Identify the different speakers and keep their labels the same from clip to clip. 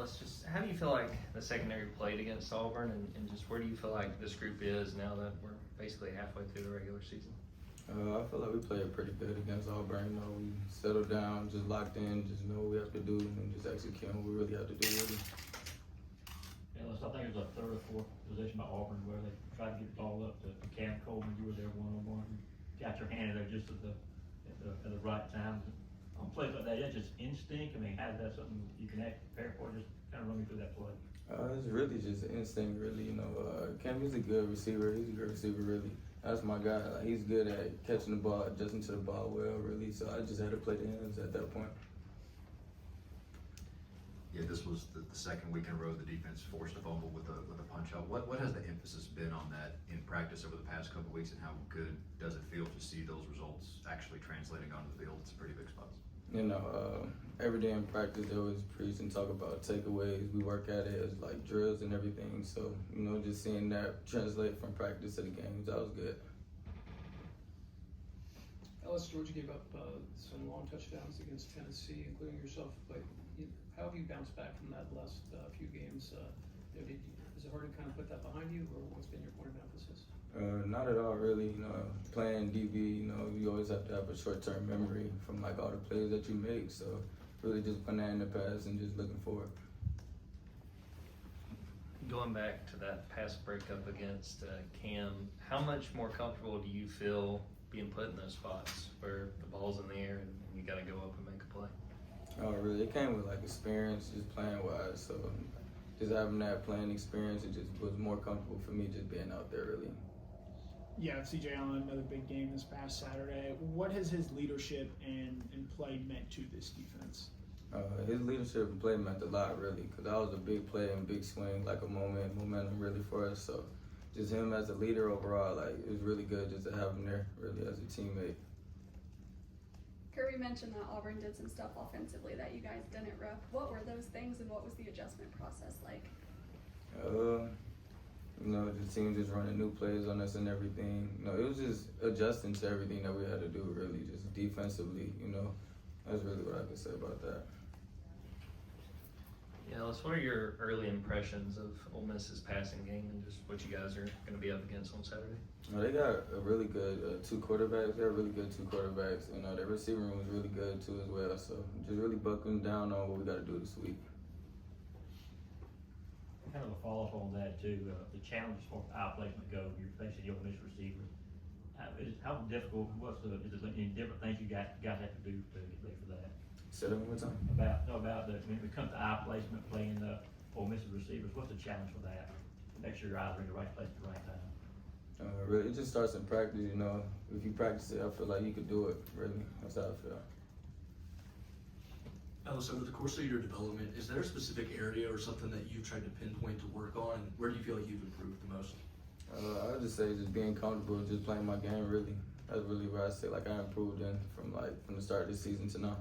Speaker 1: Ellis, just how do you feel like the secondary played against Auburn, and just where do you feel like this group is now that we're basically halfway through the regular season?
Speaker 2: I feel like we played pretty good against Auburn. You know, we settled down, just locked in, just know what we have to do, and just execute what we really have to do. Really.
Speaker 3: Ellis, I think it was a third or fourth possession by Auburn where they tried to get the ball up to Cam Coleman. You were there one-on-one. Got your hand in there just at the right time. On plays like that, that's just instinct. I mean, how is that something you can prepare for? Just kind of run me through that play.
Speaker 2: It's really just instinct, really. You know, Cam is a good receiver. He's a good receiver, really. That's my guy. Like, he's good at catching the ball, adjusting to the ball well, really. So I just had to play the hands at that point.
Speaker 4: Yeah, this was the second week in a row the defense forced a fumble with a punch out. What has the emphasis been on that in practice over the past couple of weeks, and how good does it feel to see those results actually translating onto the field? It's pretty big spots.
Speaker 2: You know, every day in practice they always preach and talk about takeaways. We work at it as like drills and everything. So, you know, just seeing that translate from practice to the games, that was good.
Speaker 5: Ellis, Georgia gave up some long touchdowns against Tennessee, including yourself. But how have you bounced back from that last few games? Is it hard to kind of put that behind you, or what's been your point of emphasis?
Speaker 2: Not at all, really. You know, playing DB, you know, you always have to have a short-term memory from like all the plays that you make. So, really just putting that in the past and just looking forward.
Speaker 1: Going back to that pass breakup against Cam, how much more comfortable do you feel being put in those spots where the ball's in the air and you got to go up and make a play?
Speaker 2: Oh, really? It came with like experience, just playing wise. So, just having that playing experience, it just was more comfortable for me just being out there, really.
Speaker 6: Yeah, CJ Allen, another big game this past Saturday. What has his leadership and play meant to this defense?
Speaker 2: His leadership and play meant a lot, really, because that was a big play and big swing, like a momentum really for us. So just him as a leader overall, like, it was really good just to have him there, really, as a teammate.
Speaker 7: Kirby mentioned that Auburn did some stuff offensively that you guys didn't rep. What were those things, and what was the adjustment process like?
Speaker 2: You know, the team just running new plays on us and everything. You know, it was just adjusting to everything that we had to do, really, just defensively, you know. That's really what I could say about that.
Speaker 1: Yeah, Ellis, what are your early impressions of Ole Miss's passing game and just what you guys are going to be up against on Saturday?
Speaker 2: They got a really good two quarterbacks. They're really good two quarterbacks. You know, their receiver room was really good, too, as well. So just really buckling down on what we got to do this week.
Speaker 3: Kind of a follow-up on that too. The challenge as far as eye placement go, you're facing your Miss receivers. How difficult? Is it any different things you guys have to do to get ready for that?
Speaker 2: Say that one more time.
Speaker 3: When it comes to eye placement, playing the Ole Miss receivers, what's the challenge for that? Make sure your eyes are in the right place at the right time.
Speaker 2: Really, it just starts in practice. You know, if you practice it, I feel like you could do it. Really, that's how I feel.
Speaker 8: Ellis, over the course of your development, is there a specific area or something that you've tried to pinpoint to work on? And where do you feel like you've improved the most?
Speaker 2: I would just say just being comfortable, just playing my game. Really, that's really where I say like I improved in from the start of the season to now.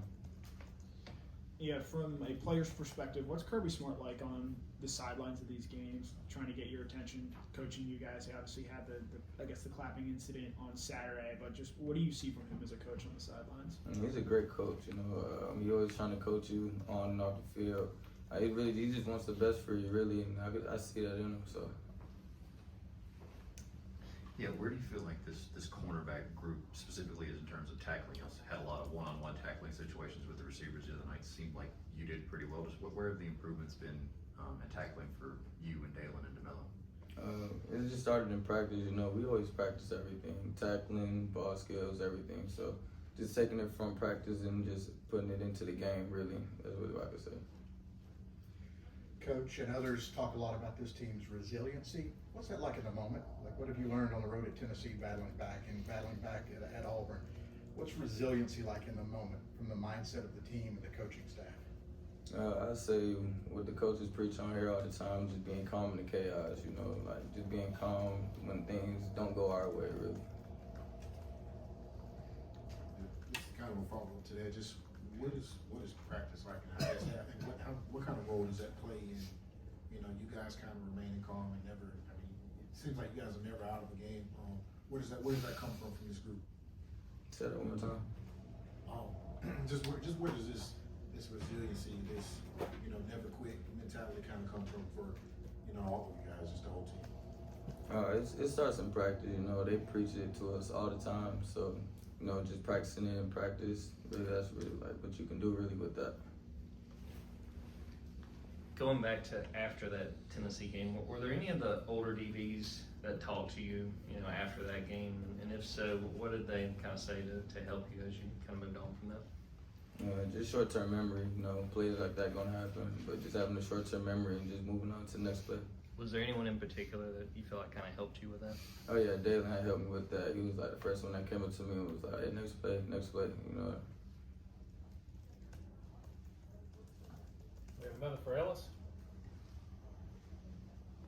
Speaker 6: Yeah, from a player's perspective, what's Kirby Smart like on the sidelines of these games, trying to get your attention, coaching you guys? He obviously had the clapping incident on Saturday, but just what do you see from him as a coach on the sidelines?
Speaker 2: He's a great coach. You know, he's always trying to coach you on and off the field. He just wants the best for you, really, and I see that in him. So.
Speaker 4: Yeah, where do you feel like this cornerback group specifically is in terms of tackling? You had a lot of one-on-one tackling situations with the receivers the other night. It seemed like you did pretty well. Just where have the improvements been in tackling for you and Dalen and DeMello?
Speaker 2: It just started in practice. You know, we always practice everything, tackling, ball skills, everything. So just taking it from practice and just putting it into the game, really, that's really what I could say.
Speaker 9: Coach and others talk a lot about this team's resiliency. What's that like in the moment? Like, what have you learned on the road at Tennessee, battling back at Auburn? What's resiliency like in the moment from the mindset of the team and the coaching staff?
Speaker 2: I say what the coaches preach on here all the time, just being calm in the chaos, you know, like just being calm when things don't go our way, really.
Speaker 10: This is kind of a follow-up to that. Just what is practice like, and how does that, and what kind of role does that play in, you know, you guys kind of remaining calm and never, I mean, it seems like you guys are never out of the game. Where does that come from this group?
Speaker 2: Say that one more time.
Speaker 10: Just where does this this resiliency, this, never quit mentality kind of come from for, all of you guys, just the whole team?
Speaker 2: It starts in practice, they preach it to us all the time. So, just practicing it in practice, really, that's really like what you can do really with that.
Speaker 1: Going back to after that Tennessee game, were there any of the older DBs that talked to you, after that game? And if so, what did they kind of say to help you as you kind of moved on from that?
Speaker 2: Just short-term memory, plays like that gonna happen, but just having a short-term memory and just moving on to the next play.
Speaker 1: Was there anyone in particular that you feel like kind of helped you with that?
Speaker 2: Oh yeah, Dalen had helped me with that. He was like the first one that came up to me and was like, "Hey, next play."
Speaker 11: We have another for Ellis.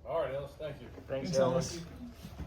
Speaker 11: All right, Ellis, thank you.
Speaker 1: Thanks,
Speaker 6: Thanks,
Speaker 1: Ellis.
Speaker 6: Ellis.